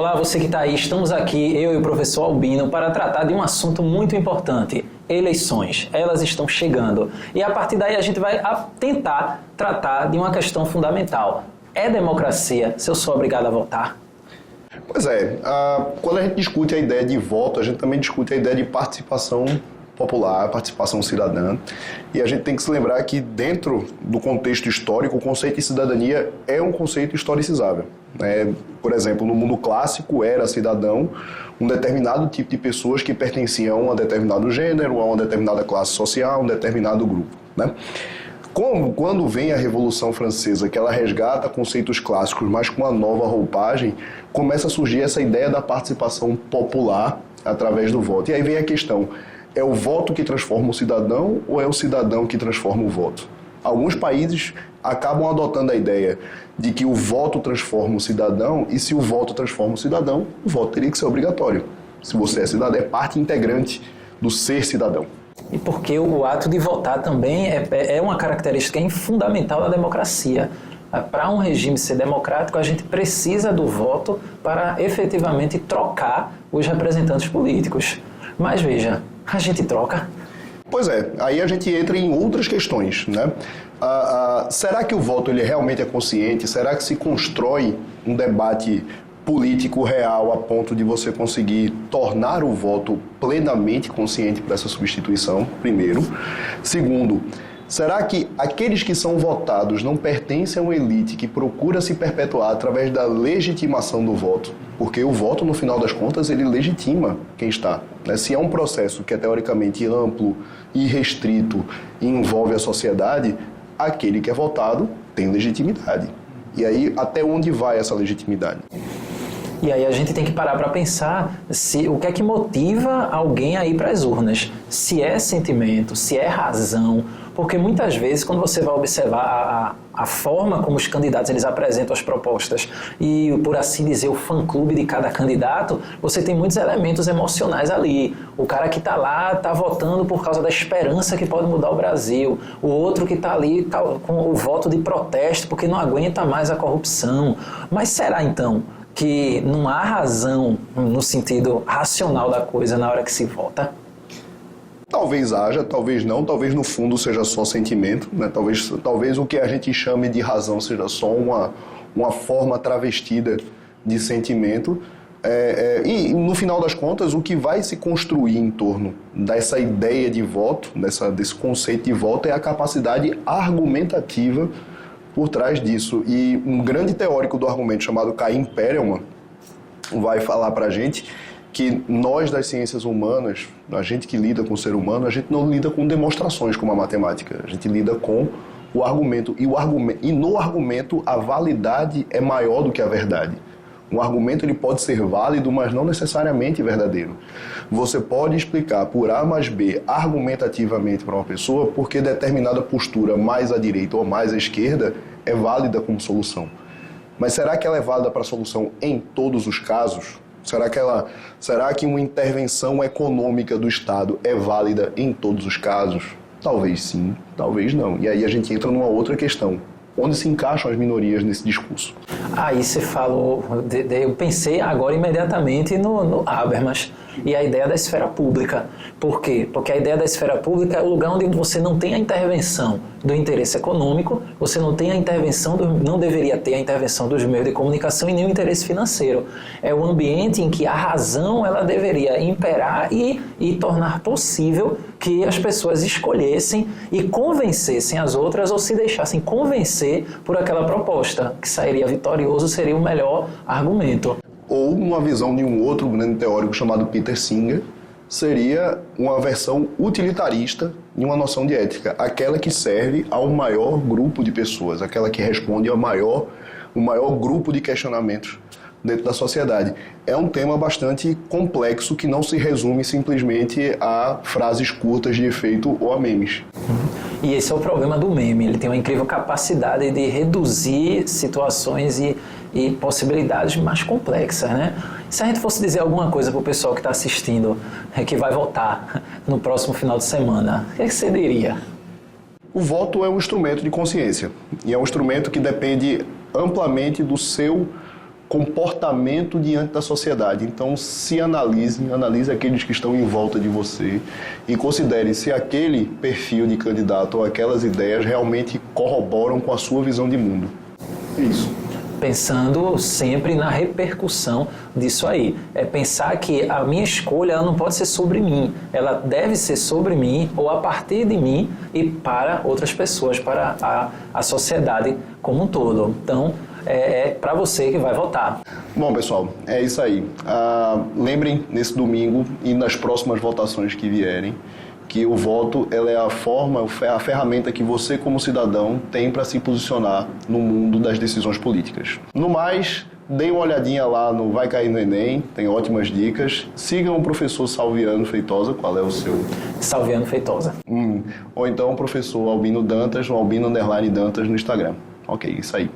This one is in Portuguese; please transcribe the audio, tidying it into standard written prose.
Olá, você que está aí, estamos aqui, eu e o professor Albino, para tratar de um assunto muito importante, eleições. Elas estão chegando. E a partir daí a gente vai tentar tratar de uma questão fundamental. É democracia se eu sou obrigado a votar? Pois é, quando a gente discute a ideia de voto, a gente também discute a ideia de participação popular, participação cidadã, e a gente tem que se lembrar que dentro do contexto histórico, o conceito de cidadania é um conceito historicizável. Por exemplo, no mundo clássico era cidadão um determinado tipo de pessoas que pertenciam a um determinado gênero, a uma determinada classe social, a um determinado grupo, né? Quando vem a Revolução Francesa, que ela resgata conceitos clássicos, mas com uma nova roupagem, começa a surgir essa ideia da participação popular através do voto. E aí vem a questão, é o voto que transforma o cidadão ou é o cidadão que transforma o voto? Alguns países acabam adotando a ideia de que o voto transforma o cidadão, e se o voto transforma o cidadão, o voto teria que ser obrigatório. Se você é cidadão, é parte integrante do ser cidadão. E porque o ato de votar também é uma característica fundamental da democracia. Para um regime ser democrático, a gente precisa do voto para efetivamente trocar os representantes políticos. Mas veja, a gente troca? Pois é, aí a gente entra em outras questões, né? Será que o voto ele realmente é consciente? Será que se constrói um debate político real a ponto de você conseguir tornar o voto plenamente consciente para essa substituição, primeiro? Segundo, será que aqueles que são votados não pertencem a uma elite que procura se perpetuar através da legitimação do voto? Porque o voto, no final das contas, ele legitima quem está. Se é um processo que é teoricamente amplo e restrito e envolve a sociedade, aquele que é votado tem legitimidade. E aí, até onde vai essa legitimidade? E aí a gente tem que parar para pensar o que é que motiva alguém a ir para as urnas. Se é sentimento, se é razão. Porque muitas vezes, quando você vai observar a forma como os candidatos eles apresentam as propostas e, por assim dizer, o fã-clube de cada candidato, você tem muitos elementos emocionais ali. O cara que está lá está votando por causa da esperança que pode mudar o Brasil. O outro que está ali tá com o voto de protesto porque não aguenta mais a corrupção. Mas será, então, que não há razão no sentido racional da coisa na hora que se vota? Talvez haja, talvez não, talvez no fundo seja só sentimento, né? Talvez o que a gente chame de razão seja só uma forma travestida de sentimento. E no final das contas, o que vai se construir em torno dessa ideia de voto, desse conceito de voto, é a capacidade argumentativa por trás disso. E um grande teórico do argumento chamado Caim Perelman vai falar para a gente que nós das ciências humanas, a gente que lida com o ser humano, a gente não lida com demonstrações como a matemática, a gente lida com o argumento. E no argumento a validade é maior do que a verdade. Um argumento ele pode ser válido, mas não necessariamente verdadeiro. Você pode explicar por A mais B argumentativamente para uma pessoa porque determinada postura mais à direita ou mais à esquerda é válida como solução. Mas será que ela é válida para a solução em todos os casos? Será que uma intervenção econômica do Estado é válida em todos os casos? Talvez sim, talvez não. E aí a gente entra numa outra questão. Onde se encaixam as minorias nesse discurso? Aí você falou, eu pensei agora imediatamente no Habermas e a ideia da esfera pública. Por quê? Porque a ideia da esfera pública é o lugar onde você não tem a intervenção do interesse econômico, você não tem a intervenção, não deveria ter a intervenção dos meios de comunicação e nem o interesse financeiro. É o ambiente em que a razão ela deveria imperar e tornar possível que as pessoas escolhessem e convencessem as outras ou se deixassem convencer por aquela proposta, que sairia vitorioso, seria o melhor argumento. Ou uma visão de um outro grande teórico chamado Peter Singer, seria uma versão utilitarista de uma noção de ética, aquela que serve ao maior grupo de pessoas, aquela que responde ao maior grupo de questionamentos dentro da sociedade. É um tema bastante complexo que não se resume simplesmente a frases curtas de efeito ou a memes. E esse é o problema do meme, ele tem uma incrível capacidade de reduzir situações e possibilidades mais complexas, né? Se a gente fosse dizer alguma coisa para o pessoal que está assistindo, que vai votar no próximo final de semana, o que você diria? O voto é um instrumento de consciência e é um instrumento que depende amplamente do seu comportamento diante da sociedade. Então, se analise aqueles que estão em volta de você e considere se aquele perfil de candidato ou aquelas ideias realmente corroboram com a sua visão de mundo. Isso. Pensando sempre na repercussão disso aí. É pensar que a minha escolha ela não pode ser sobre mim, ela deve ser sobre mim ou a partir de mim e para outras pessoas, para a sociedade como um todo. Então, é para você que vai votar. Bom, pessoal, é isso aí. Lembrem, nesse domingo e nas próximas votações que vierem, que o voto ela é a ferramenta que você, como cidadão, tem para se posicionar no mundo das decisões políticas. No mais, deem uma olhadinha lá no Vai Cair no Enem, tem ótimas dicas. Sigam o professor Salviano Feitosa, qual é o seu? Salviano Feitosa. Ou então o professor Albino Dantas, o Albino_Dantas no Instagram. Ok, isso aí.